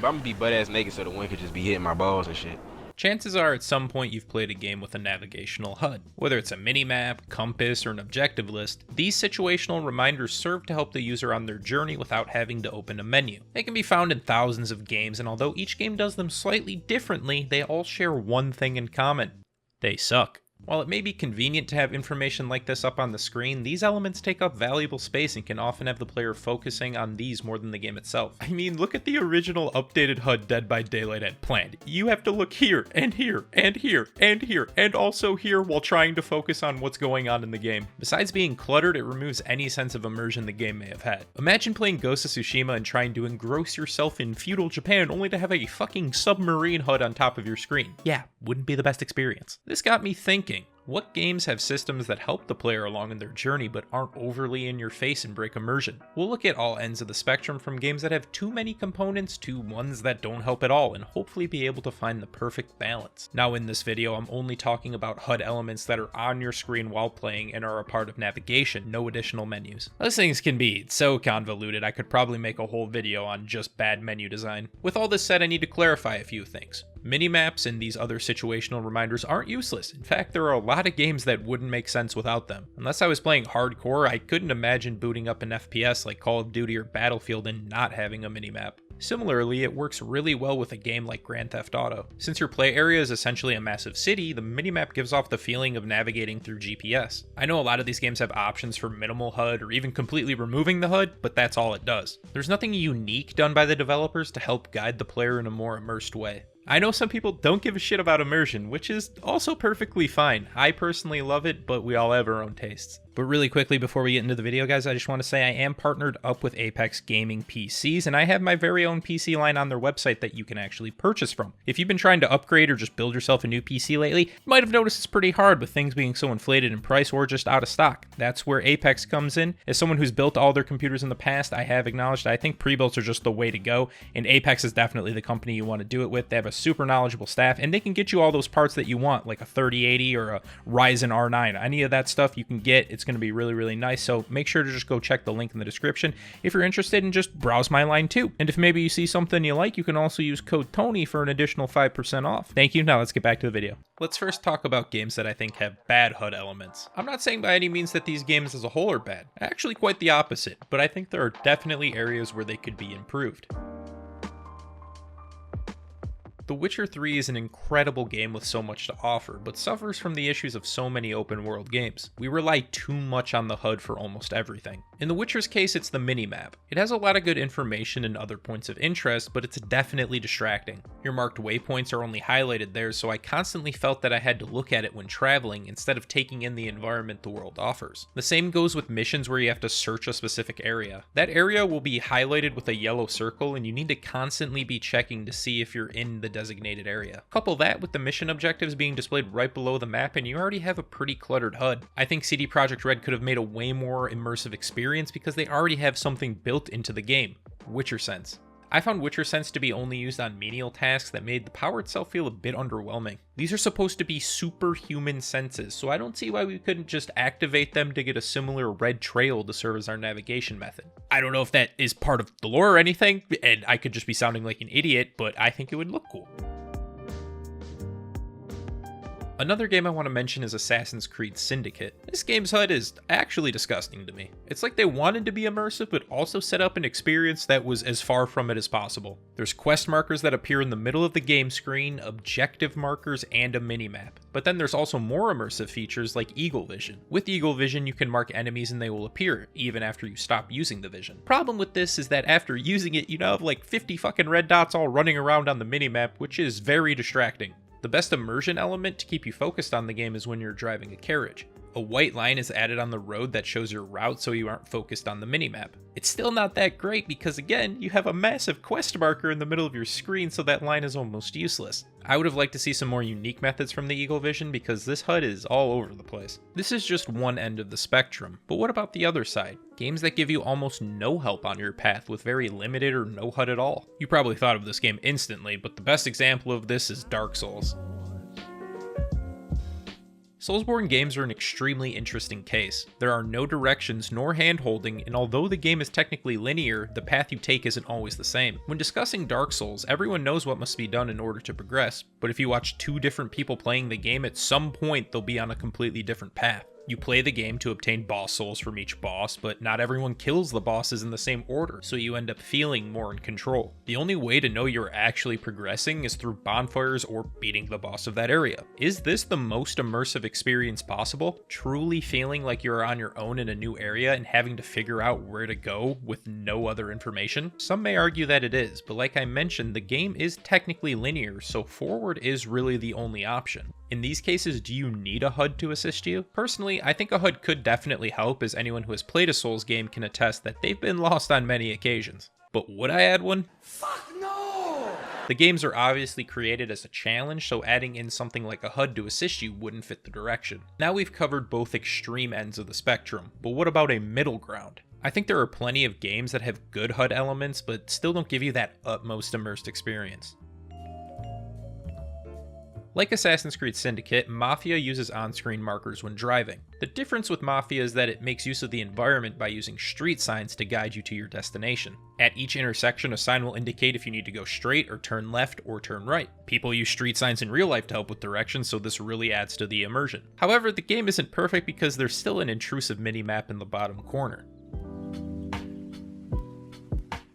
But I'm gonna be butt ass naked so the wind could just be hitting my balls and shit. Chances are at some point you've played a game with a navigational HUD. Whether it's a minimap, compass, or an objective list, these situational reminders serve to help the user on their journey without having to open a menu. They can be found in thousands of games, and although each game does them slightly differently, they all share one thing in common: they suck. While it may be convenient to have information like this up on the screen, these elements take up valuable space and can often have the player focusing on these more than the game itself. I mean, look at the original updated HUD Dead by Daylight had planned. You have to look here, and here, and here, and here, and also here while trying to focus on what's going on in the game. Besides being cluttered, it removes any sense of immersion the game may have had. Imagine playing Ghost of Tsushima and trying to engross yourself in feudal Japan only to have a fucking submarine HUD on top of your screen. Yeah, wouldn't be the best experience. This got me thinking. What games have systems that help the player along in their journey but aren't overly in your face and break immersion? We'll look at all ends of the spectrum, from games that have too many components to ones that don't help at all, and hopefully be able to find the perfect balance. Now in this video, I'm only talking about HUD elements that are on your screen while playing and are a part of navigation, no additional menus. Those things can be so convoluted, I could probably make a whole video on just bad menu design. With all this said, I need to clarify a few things. Minimaps and these other situational reminders aren't useless. In fact, there are a lot of games that wouldn't make sense without them. Unless I was playing hardcore, I couldn't imagine booting up an FPS like Call of Duty or Battlefield and not having a minimap. Similarly, it works really well with a game like Grand Theft Auto. Since your play area is essentially a massive city, the minimap gives off the feeling of navigating through GPS. I know a lot of these games have options for minimal HUD or even completely removing the HUD, but that's all it does. There's nothing unique done by the developers to help guide the player in a more immersed way. I know some people don't give a shit about immersion, which is also perfectly fine. I personally love it, but we all have our own tastes. But really quickly before we get into the video, guys, I just want to say I am partnered up with Apex Gaming PCs, and I have my very own PC line on their website that you can actually purchase from. If you've been trying to upgrade or just build yourself a new PC lately, you might have noticed it's pretty hard with things being so inflated in price or just out of stock. That's where Apex comes in. As someone who's built all their computers in the past, I have acknowledged I think pre-builts are just the way to go, and Apex is definitely the company you want to do it with. They have a super knowledgeable staff, and they can get you all those parts that you want, like a 3080 or a Ryzen R9. Any of that stuff you can get. It's going to be really nice, so make sure to just go check the link in the description if you're interested, and just browse my line too. And if maybe you see something you like, you can also use code TONY for an additional 5% off. Thank you. Now let's get back to the video. Let's first talk about games that I think have bad HUD elements. I'm not saying by any means that these games as a whole are bad. Actually, quite the opposite, but I think there are definitely areas where they could be improved. The Witcher 3 is an incredible game with so much to offer, but suffers from the issues of so many open world games. We rely too much on the HUD for almost everything. In The Witcher's case, it's the minimap. It has a lot of good information and other points of interest, but it's definitely distracting. Your marked waypoints are only highlighted there, so I constantly felt that I had to look at it when traveling instead of taking in the environment the world offers. The same goes with missions where you have to search a specific area. That area will be highlighted with a yellow circle, and you need to constantly be checking to see if you're in the designated area. Couple that with the mission objectives being displayed right below the map, and you already have a pretty cluttered HUD. I think CD Projekt Red could have made a way more immersive experience because they already have something built into the game: Witcher Sense. I found Witcher Sense to be only used on menial tasks that made the power itself feel a bit underwhelming. These are supposed to be superhuman senses, so I don't see why we couldn't just activate them to get a similar red trail to serve as our navigation method. I don't know if that is part of the lore or anything, and I could just be sounding like an idiot, but I think it would look cool. Another game I want to mention is Assassin's Creed Syndicate. This game's HUD is actually disgusting to me. It's like they wanted to be immersive, but also set up an experience that was as far from it as possible. There's quest markers that appear in the middle of the game screen, objective markers, and a minimap. But then there's also more immersive features like Eagle Vision. With Eagle Vision, you can mark enemies and they will appear, even after you stop using the vision. Problem with this is that after using it, you now have like 50 fucking red dots all running around on the minimap, which is very distracting. The best immersion element to keep you focused on the game is when you're driving a carriage. A white line is added on the road that shows your route so you aren't focused on the minimap. It's still not that great because, again, you have a massive quest marker in the middle of your screen, so that line is almost useless. I would have liked to see some more unique methods from the Eagle Vision because this HUD is all over the place. This is just one end of the spectrum, but what about the other side? Games that give you almost no help on your path with very limited or no HUD at all. You probably thought of this game instantly, but the best example of this is Dark Souls. Soulsborne games are an extremely interesting case. There are no directions nor hand-holding, and although the game is technically linear, the path you take isn't always the same. When discussing Dark Souls, everyone knows what must be done in order to progress, but if you watch two different people playing the game, at some point they'll be on a completely different path. You play the game to obtain boss souls from each boss, but not everyone kills the bosses in the same order, so you end up feeling more in control. The only way to know you're actually progressing is through bonfires or beating the boss of that area. Is this the most immersive experience possible? Truly feeling like you're on your own in a new area and having to figure out where to go with no other information? Some may argue that it is, but like I mentioned, the game is technically linear, so forward is really the only option. In these cases, do you need a HUD to assist you? Personally, I think a HUD could definitely help, as anyone who has played a Souls game can attest that they've been lost on many occasions. But would I add one? Fuck no! The games are obviously created as a challenge, so adding in something like a HUD to assist you wouldn't fit the direction. Now we've covered both extreme ends of the spectrum, but what about a middle ground? I think there are plenty of games that have good HUD elements, but still don't give you that utmost immersed experience. Like Assassin's Creed Syndicate, Mafia uses on-screen markers when driving. The difference with Mafia is that it makes use of the environment by using street signs to guide you to your destination. At each intersection, a sign will indicate if you need to go straight or turn left or turn right. People use street signs in real life to help with directions, so this really adds to the immersion. However, the game isn't perfect because there's still an intrusive minimap in the bottom corner.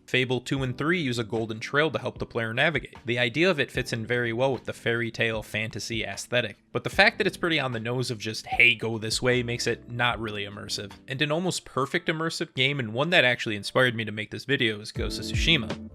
Fable 2 and 3 use a golden trail to help the player navigate. The idea of it fits in very well with the fairy tale fantasy aesthetic, but the fact that it's pretty on the nose of just, hey, go this way, makes it not really immersive. And an almost perfect immersive game, and one that actually inspired me to make this video, is Ghost of Tsushima.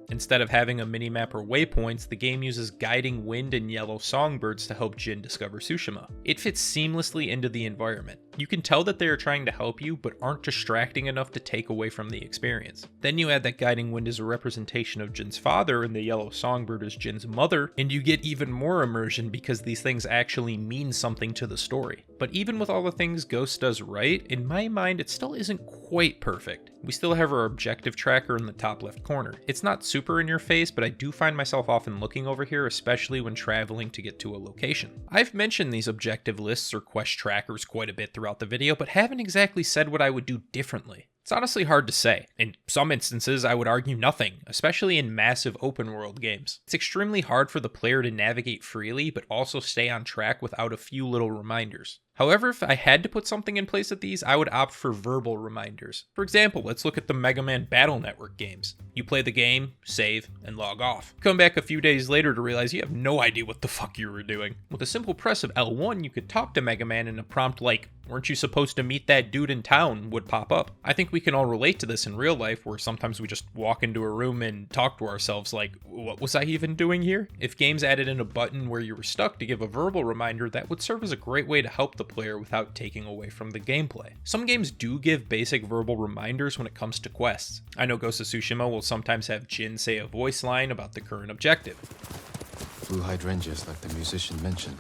Instead of having a minimap or waypoints, the game uses guiding wind and yellow songbirds to help Jin discover Tsushima. It fits seamlessly into the environment. You can tell that they are trying to help you, but aren't distracting enough to take away from the experience. Then you add that guiding wind is a representation of Jin's father and the yellow songbird is Jin's mother, and you get even more immersion because these things actually mean something to the story. But even with all the things Ghost does right, in my mind it still isn't quite perfect. We still have our objective tracker in the top left corner. It's not super in your face, but I do find myself often looking over here, especially when traveling to get to a location. I've mentioned these objective lists or quest trackers quite a bit throughout the video, but haven't exactly said what I would do differently. It's honestly hard to say. In some instances, I would argue nothing, especially in massive open world games. It's extremely hard for the player to navigate freely, but also stay on track without a few little reminders. However, if I had to put something in place of these, I would opt for verbal reminders. For example, let's look at the Mega Man Battle Network games. You play the game, save, and log off. Come back a few days later to realize you have no idea what the fuck you were doing. With a simple press of L1, you could talk to Mega Man and a prompt like, "Weren't you supposed to meet that dude in town?" would pop up. I think we can all relate to this in real life, where sometimes we just walk into a room and talk to ourselves like, what was I even doing here? If games added in a button where you were stuck to give a verbal reminder, that would serve as a great way to help the player without taking away from the gameplay. Some games do give basic verbal reminders when it comes to quests. I know Ghost of Tsushima will sometimes have Jin say a voice line about the current objective. Blue hydrangeas like the musician mentioned.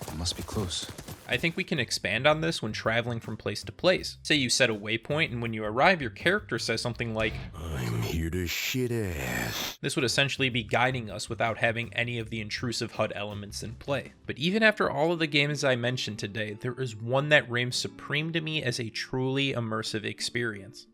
It must be close. I think we can expand on this when traveling from place to place. Say you set a waypoint, and when you arrive, your character says something like, "I'm here to shit ass." This would essentially be guiding us without having any of the intrusive HUD elements in play. But even after all of the games I mentioned today, there is one that reigns supreme to me as a truly immersive experience.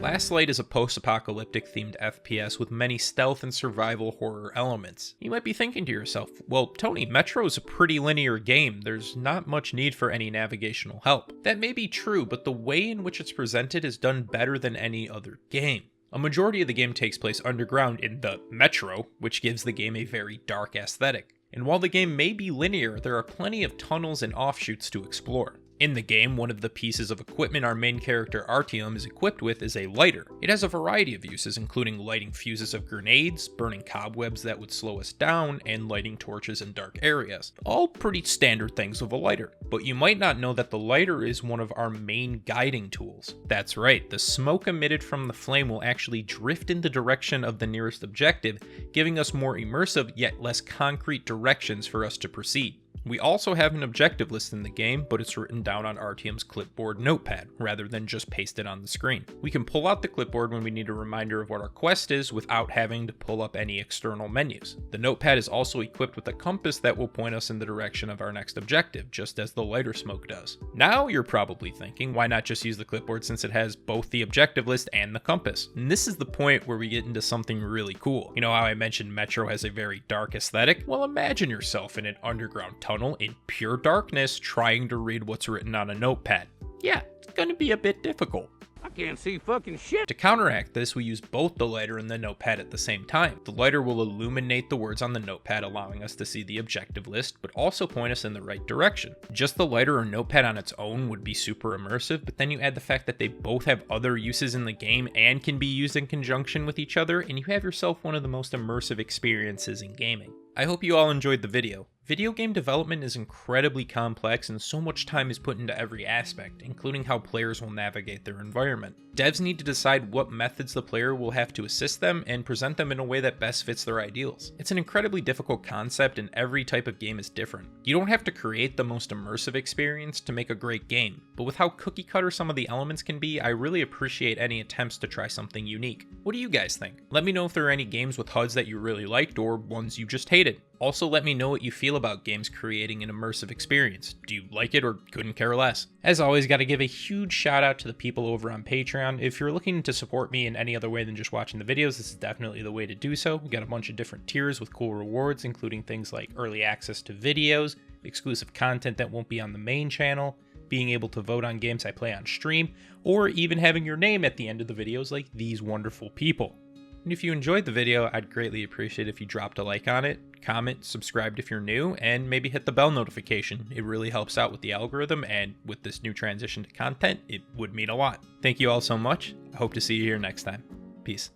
Last Light is a post-apocalyptic themed FPS with many stealth and survival horror elements. You might be thinking to yourself, well, Tony, Metro is a pretty linear game, there's not much need for any navigational help. That may be true, but the way in which it's presented is done better than any other game. A majority of the game takes place underground in the Metro, which gives the game a very dark aesthetic. And while the game may be linear, there are plenty of tunnels and offshoots to explore. In the game, one of the pieces of equipment our main character Artyom is equipped with is a lighter. It has a variety of uses, including lighting fuses of grenades, burning cobwebs that would slow us down, and lighting torches in dark areas. All pretty standard things of a lighter. But you might not know that the lighter is one of our main guiding tools. That's right, the smoke emitted from the flame will actually drift in the direction of the nearest objective, giving us more immersive yet less concrete directions for us to proceed. We also have an objective list in the game, but it's written down on RTM's clipboard notepad, rather than just pasted on the screen. We can pull out the clipboard when we need a reminder of what our quest is without having to pull up any external menus. The notepad is also equipped with a compass that will point us in the direction of our next objective, just as the lighter smoke does. Now you're probably thinking, why not just use the clipboard since it has both the objective list and the compass? And this is the point where we get into something really cool. You know how I mentioned Metro has a very dark aesthetic? Well, imagine yourself in an underground tunnel in pure darkness trying to read what's written on a notepad. Yeah, it's gonna be a bit difficult. I can't see fucking shit. To counteract this, we use both the lighter and the notepad at the same time. The lighter will illuminate the words on the notepad, allowing us to see the objective list, but also point us in the right direction. Just the lighter or notepad on its own would be super immersive, but then you add the fact that they both have other uses in the game and can be used in conjunction with each other, and you have yourself one of the most immersive experiences in gaming. I hope you all enjoyed the video. Video game development is incredibly complex and so much time is put into every aspect, including how players will navigate their environment. Devs need to decide what methods the player will have to assist them and present them in a way that best fits their ideals. It's an incredibly difficult concept and every type of game is different. You don't have to create the most immersive experience to make a great game, but with how cookie cutter some of the elements can be, I really appreciate any attempts to try something unique. What do you guys think? Let me know if there are any games with HUDs that you really liked or ones you just hated. Also, let me know what you feel about games creating an immersive experience. Do you like it or couldn't care less? As always, gotta give a huge shout out to the people over on Patreon. If you're looking to support me in any other way than just watching the videos, this is definitely the way to do so. We got a bunch of different tiers with cool rewards, including things like early access to videos, exclusive content that won't be on the main channel, being able to vote on games I play on stream, or even having your name at the end of the videos like these wonderful people. And if you enjoyed the video, I'd greatly appreciate if you dropped a like on it, comment, subscribed if you're new, and maybe hit the bell notification. It really helps out with the algorithm, and with this new transition to content, it would mean a lot. Thank you all so much. I hope to see you here next time. Peace.